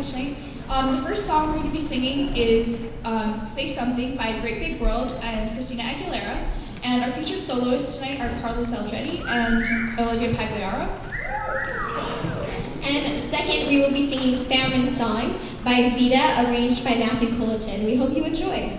here tonight. The first song we're going to be singing is Say Something by Great Big World and Christina Aguilera. And our featured soloists tonight are Carlos Aldretti and Olivia Pagliaro. And second, we will be singing Famine Song by Vita, arranged by Matthew Culleton. We hope you enjoy.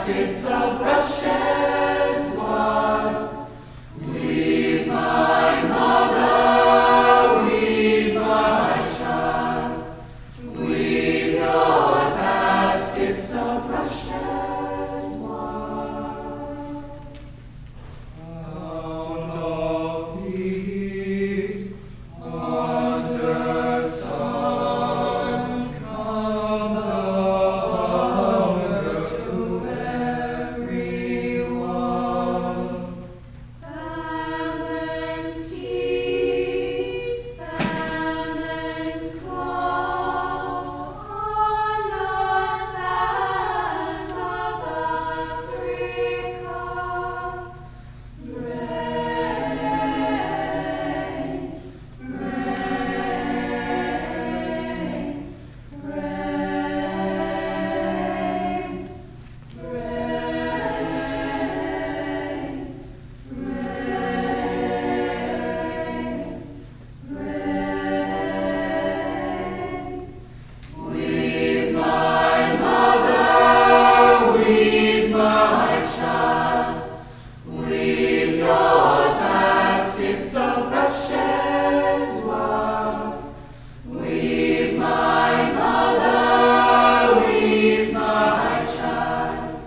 baskets of rushes wild. Weave, my mother, weave, my child. Weave your baskets of rushes wild. Out of the heat, under sun, comes the harvest to everyone. Famines heap, famines call on the sands of Africa. Weave, my mother, weave, my child. Weave your baskets of rushes wild. Weave, my mother, weave, my child.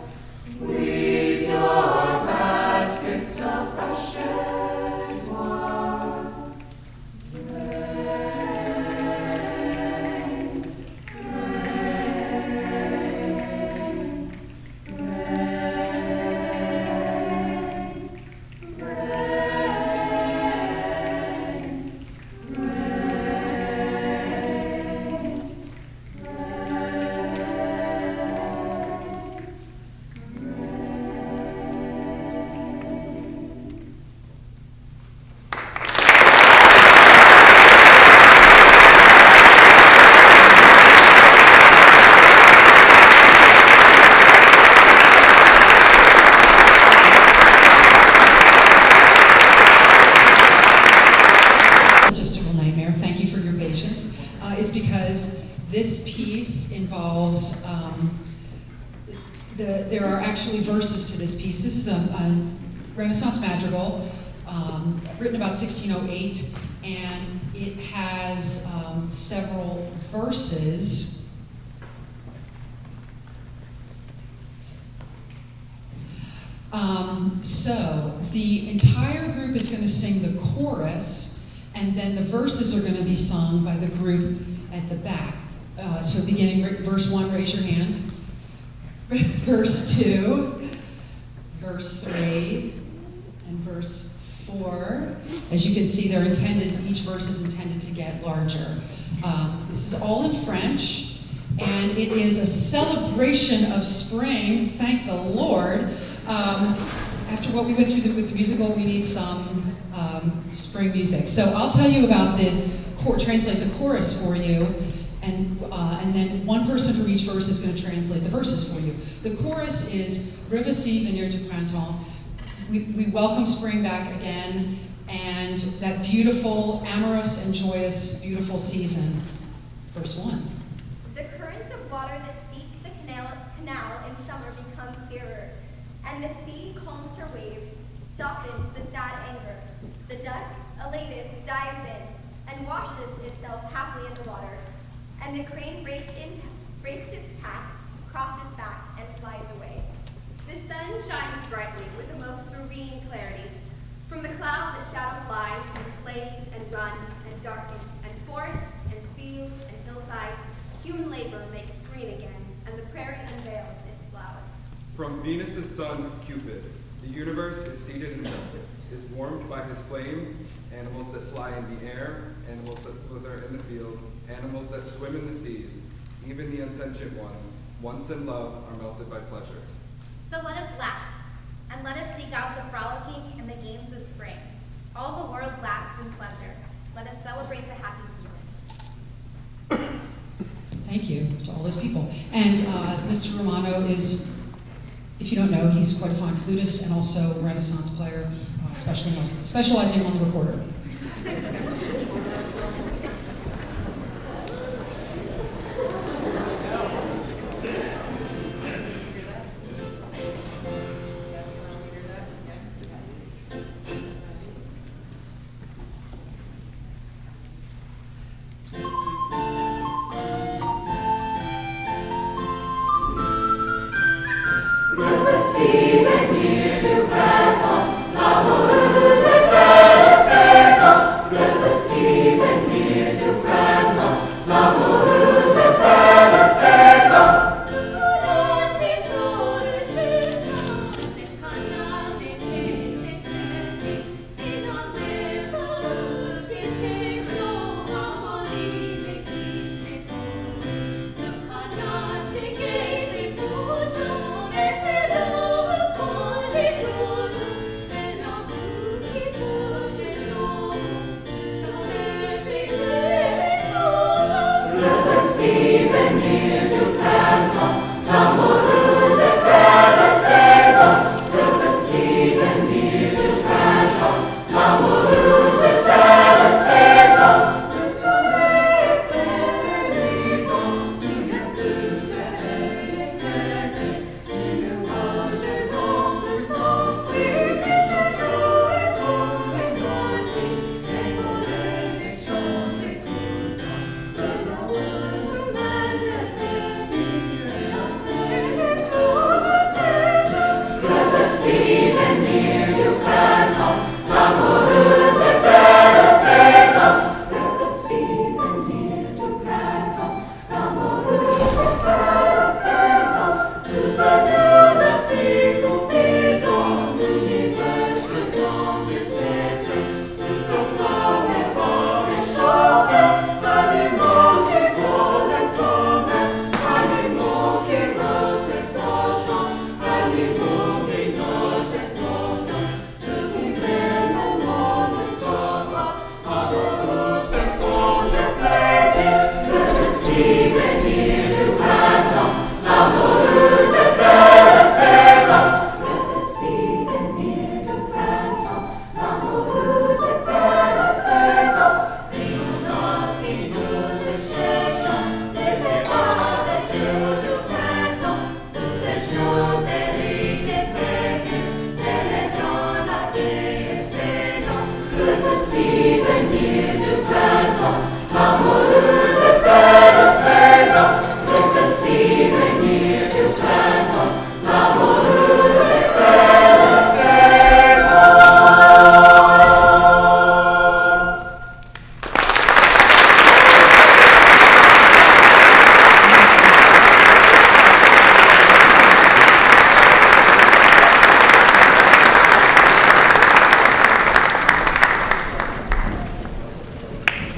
Weave your baskets of rushes wild. Logistical nightmare, thank you for your patience, is because this piece involves, there are actually verses to this piece. This is a Renaissance madrigal written about 1608, and it has several verses. So the entire group is going to sing the chorus, and then the verses are going to be sung by the group at the back. So beginning verse 1, raise your hand. Verse 2, verse 3, and verse 4. As you can see, they're intended, each verse is intended to get larger. This is all in French, and it is a celebration of spring, thank the Lord. After what we went through with the musical, we need some spring music. So I'll tell you about translate the chorus for you, and then one person for each verse is going to translate the verses for you. The chorus is Revoici venir du printemps. We welcome spring back again, and that beautiful, amorous, and joyous, beautiful season. Verse 1. The currents of water that seek the canal in summer become clearer, and the sea calms her waves, softens the sad anger. The duck, elated, dives in, and washes itself happily in the water. And the crane breaks its path, crosses back, and flies away. The sun shines brightly with the most serene clarity. From the cloud the shadow flies and plays and runs and darkens, and forests and fields and hillsides, human labor makes green again, and the prairie unveils its flowers. From Venus's son, Cupid, the universe is seated and is warmed by his flames, animals that fly in the air, animals that slither in the fields, animals that swim in the seas, even the unsentient ones, once in love, are melted by pleasure. So let us laugh, and let us seek out the frolicking and the games of spring. All the world laughs in pleasure. Let us celebrate the happy season. Thank you to all those people. And Mr. Romano is, if you don't know, he's quite a fine flutist and also a Renaissance player, specializing on the recorder.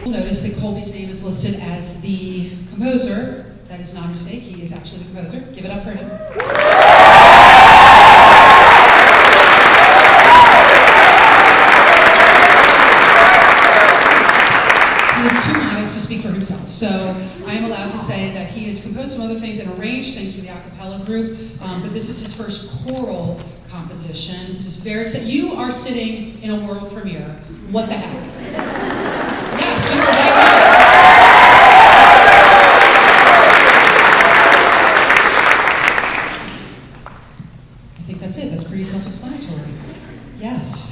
Notice that Colby's name is listed as the composer. That is not a mistake. He is actually the composer. Give it up for him. He is too modest to speak for himself, so I am allowed to say that he has composed some other things and arranged things for the a cappella group, but this is his first choral composition. This is very exciting. You are sitting in a world premiere. What the heck? Yes, you are right. I think that's it. That's pretty self-explanatory. Yes.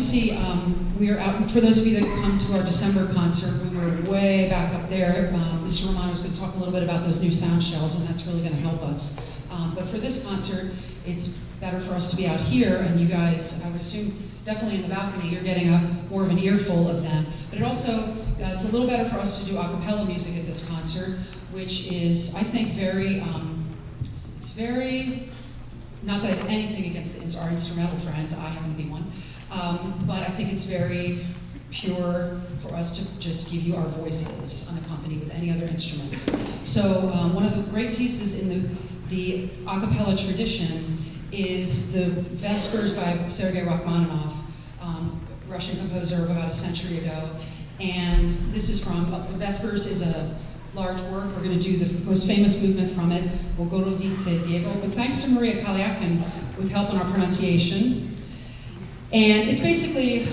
see, we are out, for those of you that come to our December concert, we were way back up there. Mr. Romano's going to talk a little bit about those new sound shells, and that's really going to help us. But for this concert, it's better for us to be out here, and you guys, I would assume, definitely in the balcony, you're getting more of an earful of them. But it also, it's a little better for us to do a cappella music at this concert, which is, I think, it's very, not that I have anything against our instrumental friends, I happen to be one, but I think it's very pure for us to just give you our voices unaccompanied with any other instruments. So one of the great pieces in the a cappella tradition is the Vespers by Sergei Rachmaninoff, Russian composer of about a century ago. And this is from, the Vespers is a large work. We're going to do the most famous movement from it, Bogorodice Diego, but thanks to Maria Kalyakin with help on our pronunciation. And it's basically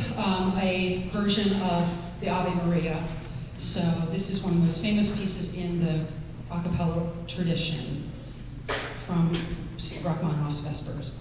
a version of the Ave Maria. So this is one of the most famous pieces in the a cappella tradition from Rachmaninoff's Vespers.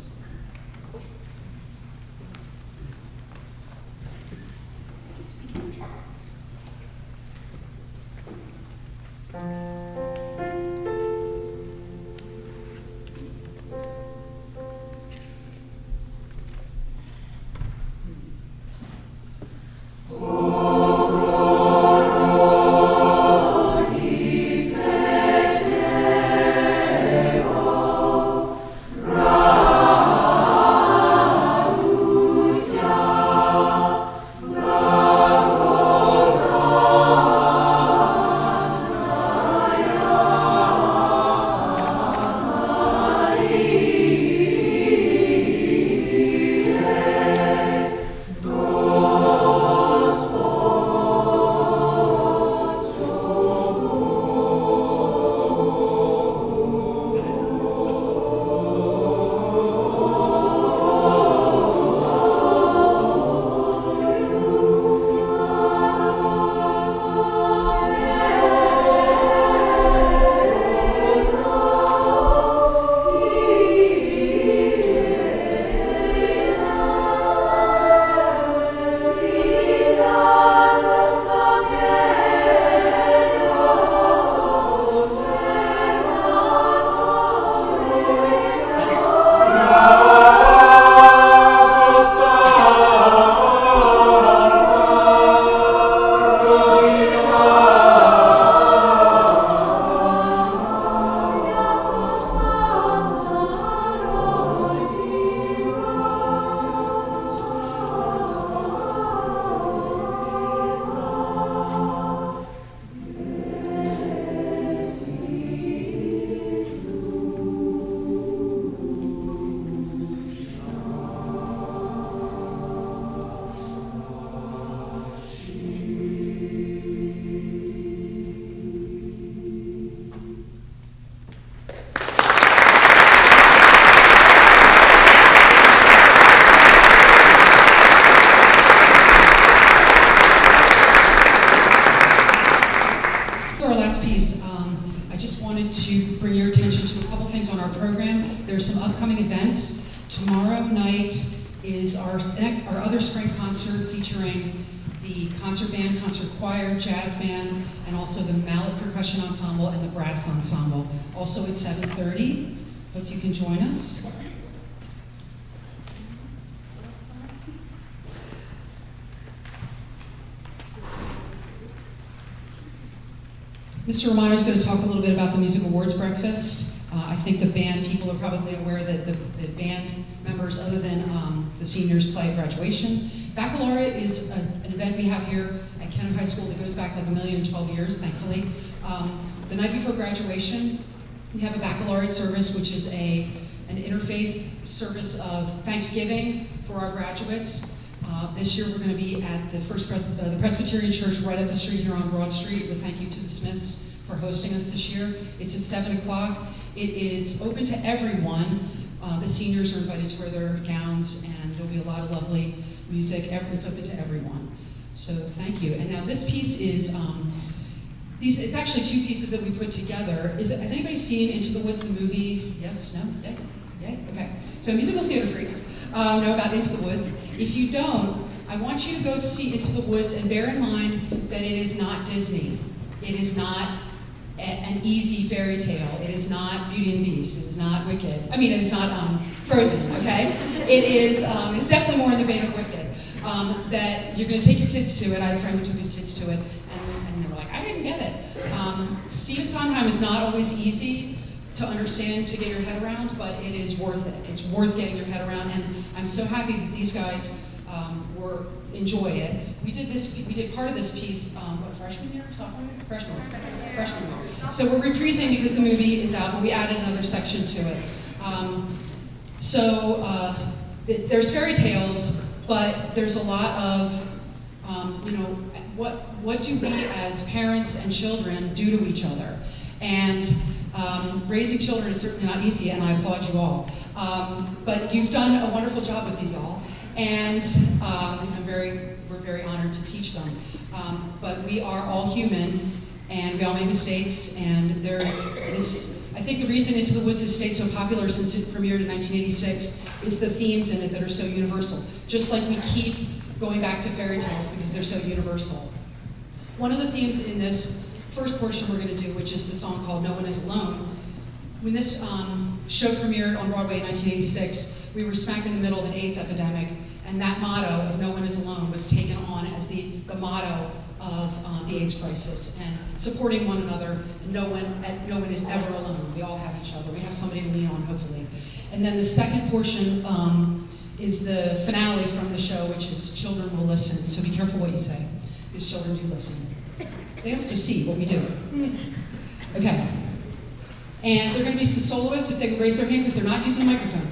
Tomorrow night is our other spring concert featuring the concert band, concert choir, jazz band, and also the mallet percussion ensemble and the brass ensemble. Also at 7:30. Hope you can join us. Mr. Romano is going to talk a little bit about the Music Awards breakfast. I think the band people are probably aware that the band members, other than the seniors, play at graduation. Baccalaureate is an event we have here at Kennett High School that goes back like 1,012 years, thankfully. The night before graduation, we have a baccalaureate service, which is an interfaith service of Thanksgiving for our graduates. This year we're going to be at the the Presbyterian Church right up the street here on Broad Street, with thank you to the Smiths for hosting us this year. It's at 7 o'clock. It is open to everyone. The seniors are invited to wear their gowns, and there'll be a lot of lovely music. It's open to everyone. So thank you. And now this piece is, it's actually two pieces that we put together. Has anybody seen Into the Woods, the movie? Yes? No? Yay? Yay? Okay. So musical theater freaks know about Into the Woods. If you don't, I want you to go see Into the Woods, and bear in mind that it is not Disney. It is not an easy fairy tale. It is not Beauty and the Beast. It is not Wicked. I mean, it is not Frozen, okay? It is, it's definitely more in the vein of Wicked. That you're going to take your kids to it. I had a friend who took his kids to it, and they were like, I didn't get it. Stephen Sondheim is not always easy to understand, to get your head around, but it is worth it. It's worth getting your head around, and I'm so happy that these guys enjoy it. We did part of this piece, freshman year, sophomore year? Freshman year. So we're reprising because the movie is out, but we added another section to it. There's fairy tales, but there's a lot of, what do we as parents and children do to each other? And raising children is certainly not easy, and I applaud you all. But you've done a wonderful job with these all, and we're very honored to teach them. But we are all human, and we all make mistakes, and there is this, I think the reason Into the Woods has stayed so popular since it premiered in 1986 is the themes in it that are so universal. Just like we keep going back to fairy tales because they're so universal. One of the themes in this first portion we're going to do, which is the song called No One Is Alone. When this show premiered on Broadway in 1986, we were smack in the middle of an AIDS epidemic, and that motto of No One Is Alone was taken on as the motto of the AIDS crisis, and supporting one another. No one is ever alone. We all have each other. We have somebody to lean on, hopefully. And then the second portion is the finale from the show, which is Children Will Listen. So be careful what you say, because children do listen. They also see what we do. Okay. And there are going to be some soloists, if they can raise their hand, because they're not using a microphone.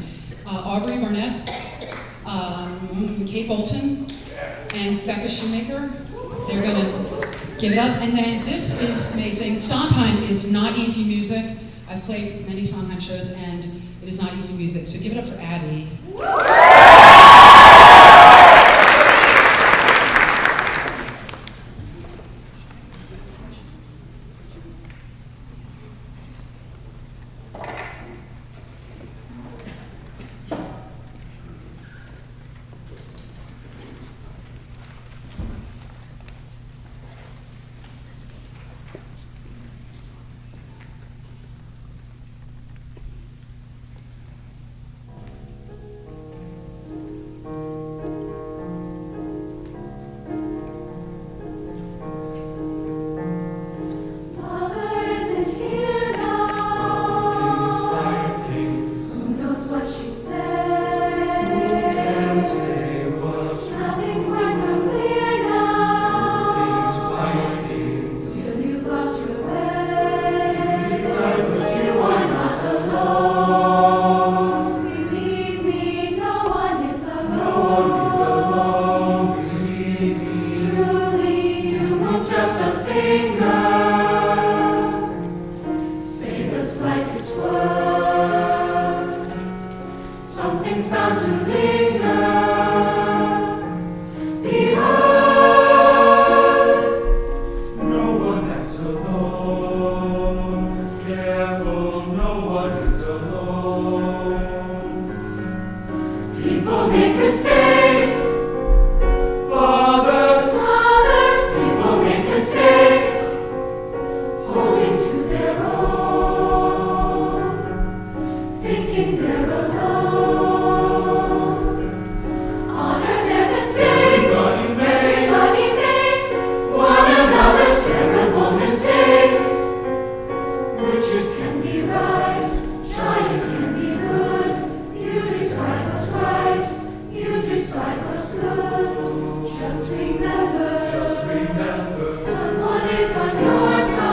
Aubrey Barnett, Kate Bolton, and Becca Shoemaker. They're going to give it up. And then this is amazing. Sondheim is not easy music. I've played many Sondheim shows, and it is not easy music. So give it up for Abby. Someone is on your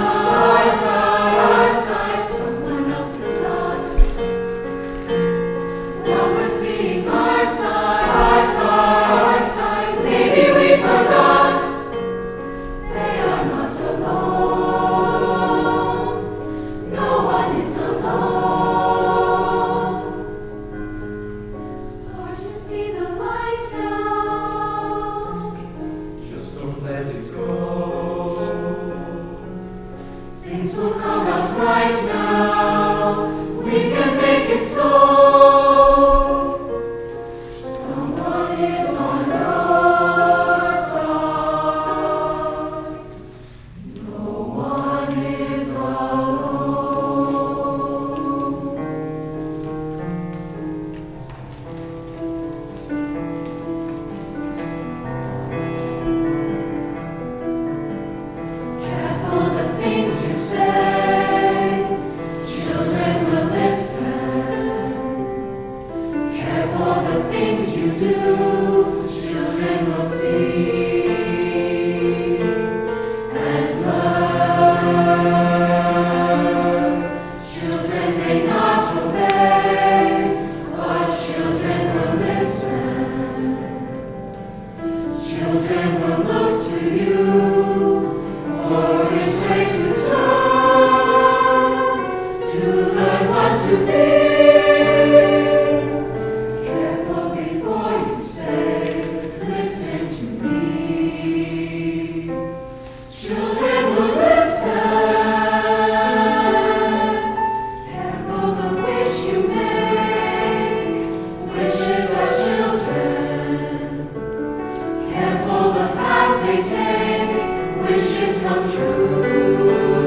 come true.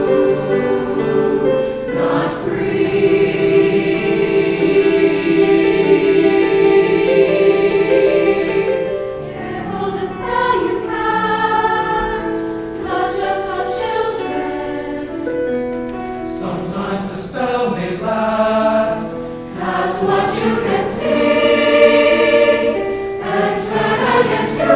Not free. Careful the spell you cast, not just on children. Sometimes the spell may last. Cast what you can see and turn against you.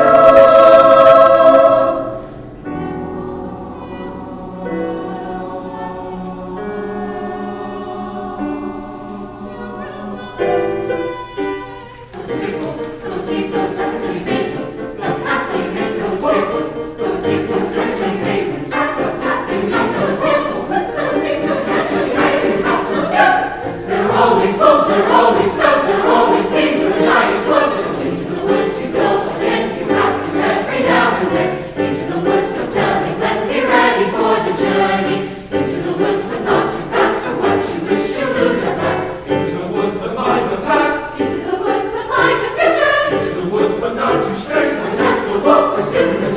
There are always wolves, there are always spells, there are always things or giant forces. Into the woods you go again, you have to every now and then. Into the woods, no telling when, be ready for the journey. Into the woods, but not too fast, or what you wish you lose at last. Into the woods, but mind the past. Into the woods, but mind the future. Into the woods, but not too straight. Protect the wolf, pursue the